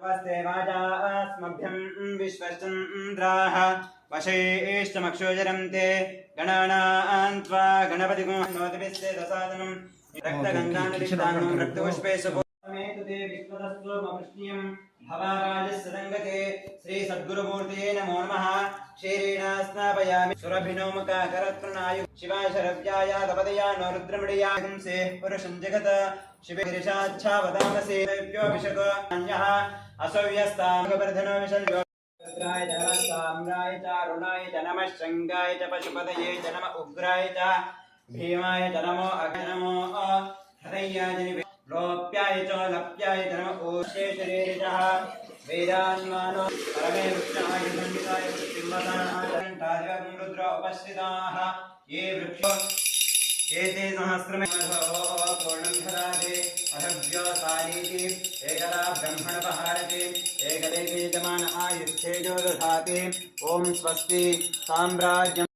नमस्ते वाजास्मभ्यं विश्वचन्द्राः वशेष्टमक्षोजरं ते गणानां त्वा गणपतिगुं नोतिभिस्ते दसादनं रक्तगन्धानुरिक्तानं रक्तपुष्पे सुमेतु ते विश्वदस्त्वमकृष्ण्यं भवाराजस्सदङ्गते श्री सद्गुरुमूर्तये नमो नमः क्षीरेण स्नापयामि सुरभिनोमुखाकरत्प्रणायु शिवाय शरव्याय तपदया नो रुद्रमृडया हिंसे पुरुषं जगत शिवे गिरिशाच्छावदामसे देव्योऽभिषको अन्यः असव्यस्तामवर्धनो विशल्यो रुद्राय च साम्राय च अरुणाय च नमः शङ्गाय च पशुपतये च नमः उग्राय च भीमाय च नमो अग्नमो हृदयाय च लोप्याय च लप्याय च नमः ओषे शरीरजः वेदान्मानो परमे वृक्षाय संहिताय सिंहदानाय रुद्र उपस्थिताः ये वृक्षो एते सहस्रमेधो पूर्णं धराते अहभ्यो सारीति एकदा ब्रह्मणपहारते एकदैके यजमान आयुष्येजो दधाते ॐ स्वस्ति साम्राज्यम्